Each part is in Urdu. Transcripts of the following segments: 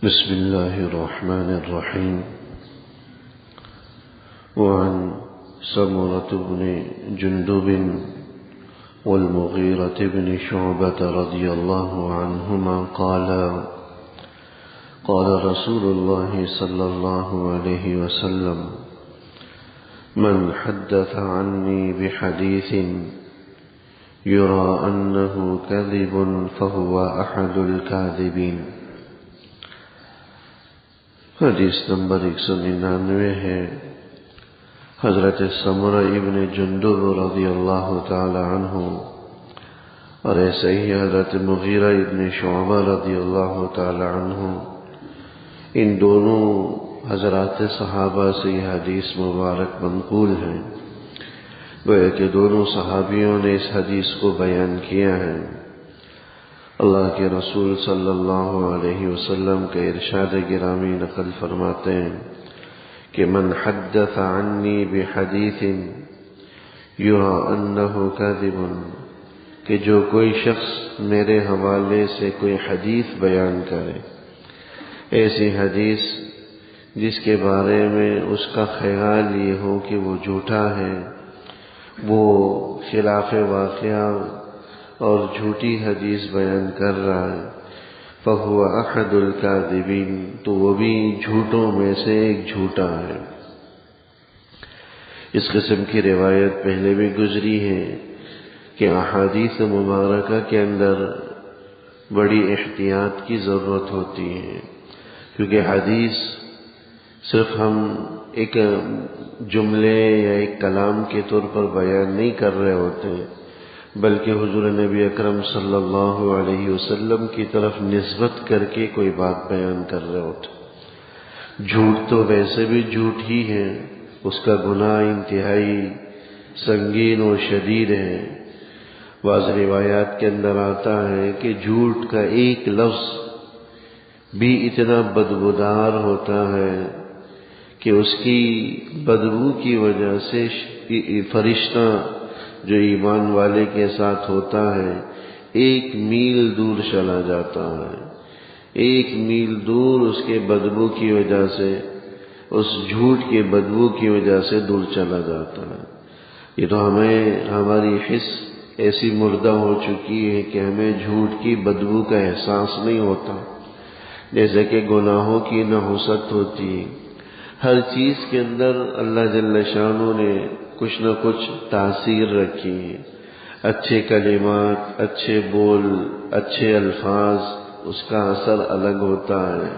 بسم الله الرحمن الرحيم. وعن سمرة بن جندب والمغيرة بن شعبة رضي الله عنهما قال رسول الله صلى الله عليه وسلم: من حدث عني بحديث يرى أنه كذب فهو أحد الكاذبين. حدیث نمبر 199 ہے. حضرت سمرہ ابن جندب رضی اللہ تعالی عنہ اور ایسے ہی حضرت مغیرہ ابن شعبہ رضی اللہ تعالی عنہ، ان دونوں حضرات صحابہ سے یہ حدیث مبارک منقول ہے. گویا کہ دونوں صحابیوں نے اس حدیث کو بیان کیا ہے. اللہ کے رسول صلی اللہ علیہ وسلم کے ارشاد گرامی نقل فرماتے ہیں کہ من حدث عنی بحدیث یرا انہ کاذب، کہ جو کوئی شخص میرے حوالے سے کوئی حدیث بیان کرے، ایسی حدیث جس کے بارے میں اس کا خیال یہ ہو کہ وہ جھوٹا ہے، وہ خلاف واقعہ اور جھوٹی حدیث بیان کر رہا ہے، فَهُوَ أَحَدُ الْكَاذِبِينَ، تو وہ بھی جھوٹوں میں سے ایک جھوٹا ہے. اس قسم کی روایت پہلے بھی گزری ہے کہ احادیث مبارکہ کے اندر بڑی احتیاط کی ضرورت ہوتی ہے، کیونکہ حدیث صرف ہم ایک جملے یا ایک کلام کے طور پر بیان نہیں کر رہے ہوتے، بلکہ حضور نبی اکرم صلی اللہ علیہ وسلم کی طرف نسبت کر کے کوئی بات بیان کر رہے ہوتے. جھوٹ تو ویسے بھی جھوٹ ہی ہے، اس کا گناہ انتہائی سنگین و شدید ہے. بعض روایات کے اندر آتا ہے کہ جھوٹ کا ایک لفظ بھی اتنا بدبودار ہوتا ہے کہ اس کی بدبو کی وجہ سے فرشتہ جو ایمان والے کے ساتھ ہوتا ہے 1 میل دور چلا جاتا ہے. 1 میل دور اس کے بدبو کی وجہ سے، اس جھوٹ کے بدبو کی وجہ سے دور چلا جاتا ہے. یہ تو ہماری حس ایسی مردہ ہو چکی ہے کہ ہمیں جھوٹ کی بدبو کا احساس نہیں ہوتا. جیسے کہ گناہوں کی نحوست ہوتی ہے، ہر چیز کے اندر اللہ جل شانہ نے کچھ نہ کچھ تاثیر رکھی ہے. اچھے کلمات، اچھے بول، اچھے الفاظ، اس کا اثر الگ ہوتا ہے.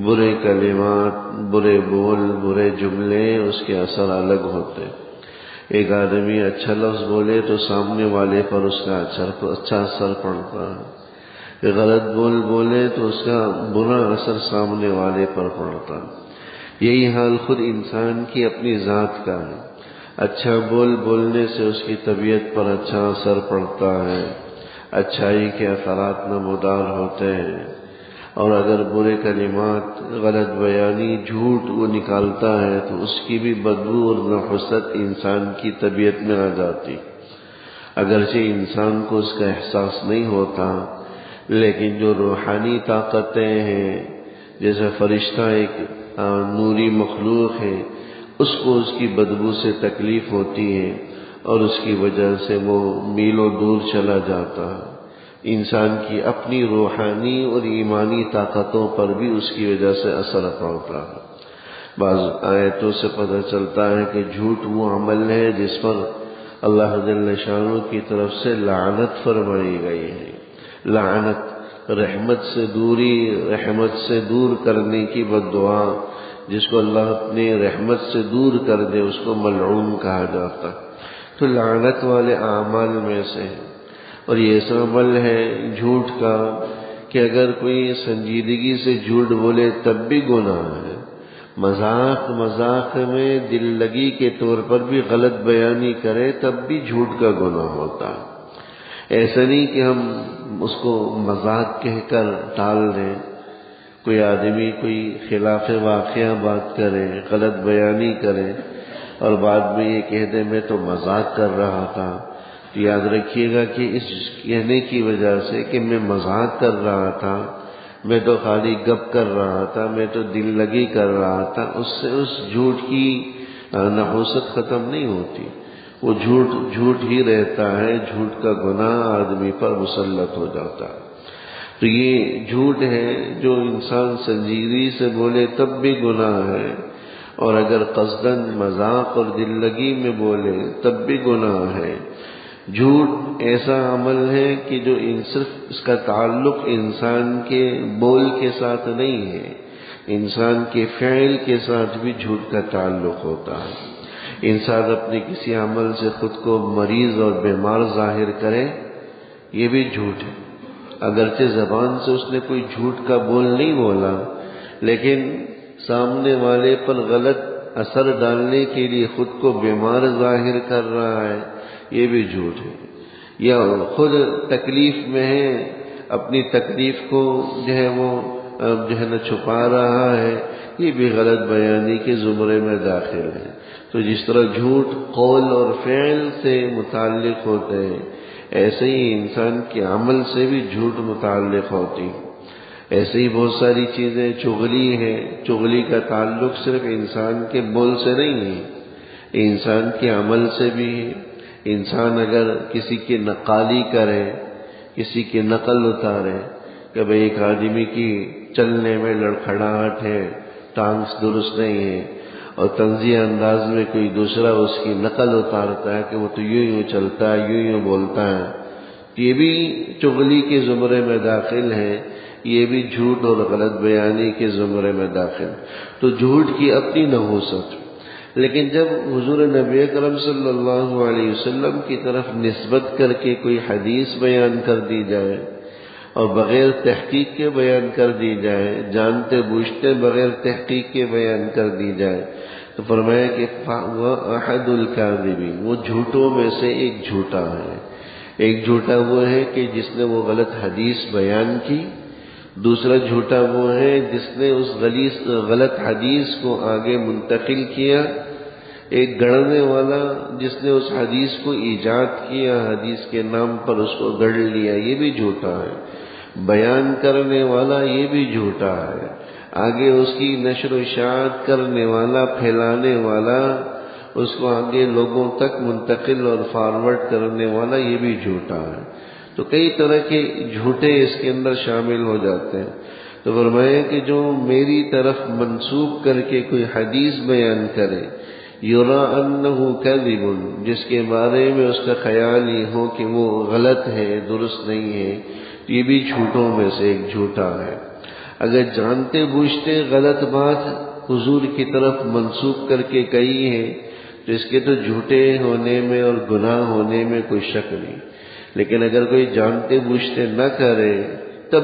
برے کلمات، برے بول، برے جملے، اس کے اثر الگ ہوتے. ایک آدمی اچھا لفظ بولے تو سامنے والے پر اس کا اچھا اثر پڑتا ہے، غلط بول بولے تو اس کا برا اثر سامنے والے پر پڑتا ہے. یہی حال خود انسان کی اپنی ذات کا ہے. اچھا بول بولنے سے اس کی طبیعت پر اچھا اثر پڑتا ہے، اچھائی کے اثرات نمودار ہوتے ہیں. اور اگر برے کلمات، غلط بیانی، جھوٹ وہ نکالتا ہے تو اس کی بھی بدبو اور نحوست انسان کی طبیعت میں آ جاتی. اگرچہ انسان کو اس کا احساس نہیں ہوتا، لیکن جو روحانی طاقتیں ہیں، جیسے فرشتہ ایک نوری مخلوق ہے، اس کو اس کی بدبو سے تکلیف ہوتی ہے اور اس کی وجہ سے وہ میلوں دور چلا جاتا ہے. انسان کی اپنی روحانی اور ایمانی طاقتوں پر بھی اس کی وجہ سے اثر پڑتا ہے. بعض آیتوں سے پتہ چلتا ہے کہ جھوٹ وہ عمل ہے جس پر اللہ جل شانہ کی طرف سے لعنت فرمائی گئی ہے. لعنت رحمت سے دوری، رحمت سے دور کرنے کی بد دعا. جس کو اللہ اپنے رحمت سے دور کر دے اس کو ملعون کہا جاتا. تو لعنت والے اعمال میں سے ہے. اور یہ ایسا عمل ہے جھوٹ کا کہ اگر کوئی سنجیدگی سے جھوٹ بولے تب بھی گناہ ہے. مذاق میں دل لگی کے طور پر بھی غلط بیانی کرے تب بھی جھوٹ کا گناہ ہوتا ہے. ایسا نہیں کہ ہم اس کو مذاق کہہ کر ٹال دیں. کوئی آدمی کوئی خلاف واقعہ بات کرے، غلط بیانی کرے اور بعد میں یہ کہہ دے میں تو مذاق کر رہا تھا، تو یاد رکھیے گا کہ اس کہنے کی وجہ سے کہ میں مذاق کر رہا تھا میں تو خالی گپ کر رہا تھا، میں تو دل لگی کر رہا تھا، اس سے اس جھوٹ کی نحوست ختم نہیں ہوتی، وہ جھوٹ ہی رہتا ہے، جھوٹ کا گناہ آدمی پر مسلط ہو جاتا ہے۔ تو یہ جھوٹ ہے جو انسان سنجیدگی سے بولے تب بھی گناہ ہے، اور اگر قصداً مذاق اور دل لگی میں بولے تب بھی گناہ ہے۔ جھوٹ ایسا عمل ہے کہ جو صرف اس کا تعلق انسان کے بول کے ساتھ نہیں ہے، انسان کے فعل کے ساتھ بھی جھوٹ کا تعلق ہوتا ہے۔ انسان اپنے کسی عمل سے خود کو مریض اور بیمار ظاہر کرے، یہ بھی جھوٹ ہے۔ اگرچہ زبان سے اس نے کوئی جھوٹ کا بول نہیں بولا، لیکن سامنے والے پر غلط اثر ڈالنے کے لیے خود کو بیمار ظاہر کر رہا ہے، یہ بھی جھوٹ ہے۔ یا خود تکلیف میں ہے، اپنی تکلیف کو وہ چھپا رہا ہے، یہ بھی غلط بیانی کے زمرے میں داخل ہے۔ تو جس طرح جھوٹ قول اور فعل سے متعلق ہوتے ہیں، ایسے ہی انسان کے عمل سے بھی جھوٹ متعلق ہوتی۔ ایسے ہی بہت ساری چیزیں، چغلی ہے، چغلی کا تعلق صرف انسان کے بول سے نہیں ہے، انسان کے عمل سے بھی ہے۔ انسان اگر کسی کی نقالی کرے، کسی کی نقل اتارے کہ بھئی ایک آدمی کی چلنے میں لڑکھڑاہٹ ہے، ٹانگس درست نہیں ہے، اور طنزیہ انداز میں کوئی دوسرا اس کی نقل اتارتا ہے کہ وہ تو یوں چلتا ہے، یوں بولتا ہے، یہ بھی چغلی کے زمرے میں داخل ہے، یہ بھی جھوٹ اور غلط بیانی کے زمرے میں داخل۔ تو جھوٹ کی اپنی نحوست، لیکن جب حضور نبی اکرم صلی اللہ علیہ وسلم کی طرف نسبت کر کے کوئی حدیث بیان کر دی جائے اور بغیر تحقیق کے بیان کر دی جائے، جانتے بوجھتے بغیر تحقیق کے بیان کر دی جائے، تو فرمایا کہ وہ احد الکاذبین، وہ جھوٹوں میں سے ایک جھوٹا ہے۔ ایک جھوٹا وہ ہے کہ جس نے وہ غلط حدیث بیان کی، دوسرا جھوٹا وہ ہے جس نے اس غلط حدیث کو آگے منتقل کیا، ایک گڑھنے والا جس نے اس حدیث کو ایجاد کیا، حدیث کے نام پر اس کو گڑھ لیا، یہ بھی جھوٹا ہے۔ بیان کرنے والا یہ بھی جھوٹا ہے، آگے اس کی نشر و اشاعت کرنے والا، پھیلانے والا، اس کو آگے لوگوں تک منتقل اور فارورڈ کرنے والا، یہ بھی جھوٹا ہے۔ تو کئی طرح کے جھوٹے اس کے اندر شامل ہو جاتے ہیں۔ تو فرمایا کہ جو میری طرف منسوب کر کے کوئی حدیث بیان کرے، یرا انہ کذب، جس کے بارے میں اس کا خیال یہ ہو کہ وہ غلط ہے، درست نہیں ہے، یہ بھی جھوٹوں میں سے ایک جھوٹا ہے۔ اگر جانتے بوجھتے غلط بات حضور کی طرف منسوب کر کے کہی ہے تو اس کے تو جھوٹے ہونے میں اور گناہ ہونے میں کوئی شک نہیں، لیکن اگر کوئی جانتے بوجھتے نہ کرے تب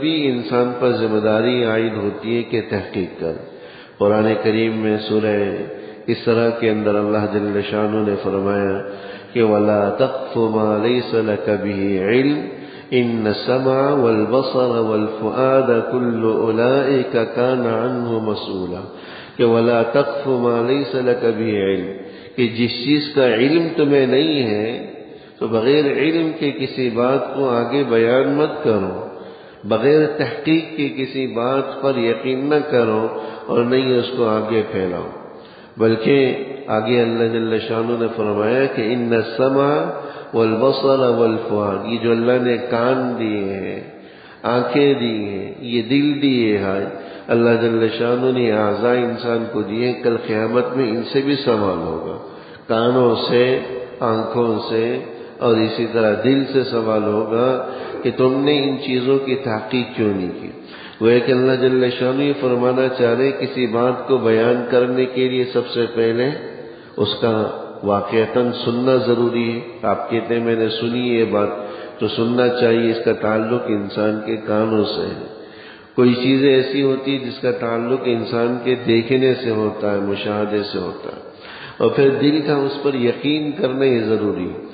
بھی انسان پر ذمہ داری عائد ہوتی ہے کہ تحقیق کر۔ قرآن کریم میں سورہ اسراء کے اندر اللہ جل شانہ نے فرمایا کہ وَلَا تَقْفُ مَا لَيْسَ لَكَ بِهِ عِلْمٌ إِنَّ السَّمْعَ وَالْبَصَرَ وَالْفُؤَادَ كُلُّ أُولَئِكَ كَانَ عَنْهُ مَسْئُولًا، کہ وَلَا تَقْفُ مَا لَيْسَ لَكَ بِهِ عِلْمٌ، کہ جس چیز کا علم تمہیں نہیں ہے تو بغیر علم کے کسی بات کو آگے بیان مت کرو، بغیر تحقیق کے کسی بات پر یقین نہ کرو اور نہیں اس کو آگے پھیلاؤ۔ بلکہ آگے اللہ جل شانہ نے فرمایا کہ ان السمع والبصر والفؤاد، یہ جو اللہ نے کان دیے ہیں، آنکھیں دی ہیں، یہ دل دیے ہیں، اللہ جل شانہ نے اعضاء انسان کو دیے، کل قیامت میں ان سے بھی سوال ہوگا، کانوں سے، آنکھوں سے، اور اسی طرح دل سے سوال ہوگا کہ تم نے ان چیزوں کی تحقیق کیوں نہیں کی۔ وہ ایک اللہ جل شانہ یہ فرمانا چاہ رہے کسی بات کو بیان کرنے کے لیے سب سے پہلے اس کا واقعتاً سننا ضروری ہے۔ آپ کہتے ہیں میں نے سنی یہ بات، تو سننا چاہیے، اس کا تعلق انسان کے کانوں سے ہے۔ کوئی چیزیں ایسی ہوتی جس کا تعلق انسان کے دیکھنے سے ہوتا ہے، مشاہدے سے ہوتا ہے، اور پھر دل کا اس پر یقین کرنا ہی ضروری ہے۔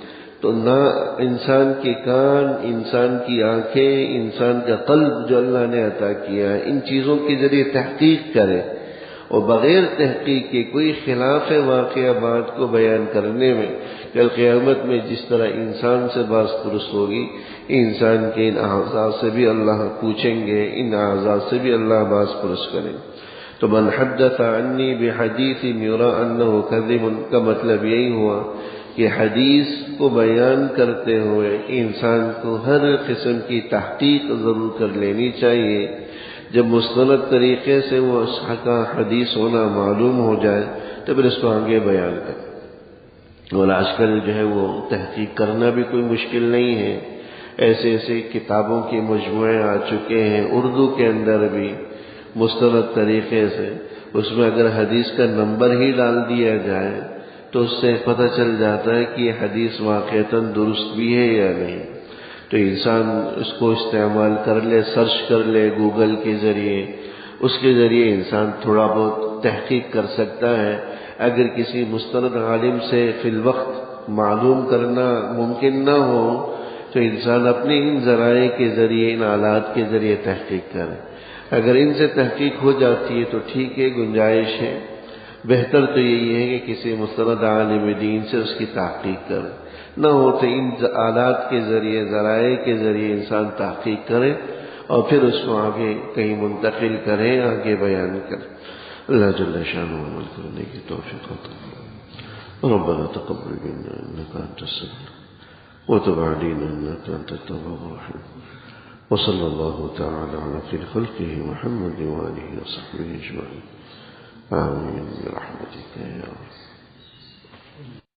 تو نہ انسان کے کان، انسان کی آنکھیں، انسان کا قلب جو اللہ نے عطا کیا ہے، ان چیزوں کے ذریعے تحقیق کرے اور بغیر تحقیق کے کوئی خلاف واقعہ بات کو بیان کرنے میں کل قیامت میں جس طرح انسان سے باز پرس ہوگی، انسان کے ان اعضاء سے بھی اللہ پوچھیں گے، ان اعضاء سے بھی اللہ باز پرس کریں۔ تو من حدث عنی بحدیث یرا انہ کذب کا مطلب یہی ہوا کہ حدیث کو بیان کرتے ہوئے انسان کو ہر قسم کی تحقیق ضرور کر لینی چاہیے۔ جب مستند طریقے سے وہ حدیث ہونا معلوم ہو جائے تو پھر اس کو آگے بیان کریں۔ اور آج کل جو ہے وہ تحقیق کرنا بھی کوئی مشکل نہیں ہے، ایسے ایسے کتابوں کے مجموعے آ چکے ہیں اردو کے اندر بھی مستند طریقے سے، اس میں اگر حدیث کا نمبر ہی ڈال دیا جائے تو اس سے پتہ چل جاتا ہے کہ یہ حدیث واقعتاً درست بھی ہے یا نہیں۔ تو انسان اس کو استعمال کر لے، سرچ کر لے گوگل کے ذریعے، اس کے ذریعے انسان تھوڑا بہت تحقیق کر سکتا ہے۔ اگر کسی مستند عالم سے فی الوقت معلوم کرنا ممکن نہ ہو تو انسان اپنے ان ذرائع کے ذریعے، ان آلات کے ذریعے تحقیق کرے۔ اگر ان سے تحقیق ہو جاتی ہے تو ٹھیک ہے، گنجائش ہے۔ بہتر تو یہی ہے کہ کسی مستند عالم دین سے اس کی تحقیق کرے، نہ ہو تو ان آلات کے ذریعے، ذرائع کے ذریعے انسان تحقیق کرے اور پھر اس کو آگے کہیں منتقل کرے، آگے بیان کرے۔ اللہ جل شانہ عمل کرنے کی توفیق عطا فرمائے۔ ربنا تقبل منا انك انت السميع وتب علينا انك انت التواب الرحيم، وصلى الله تعالى على خير خلقه محمد وآله وصحبه أجمعين، آمين برحمتك يا رب۔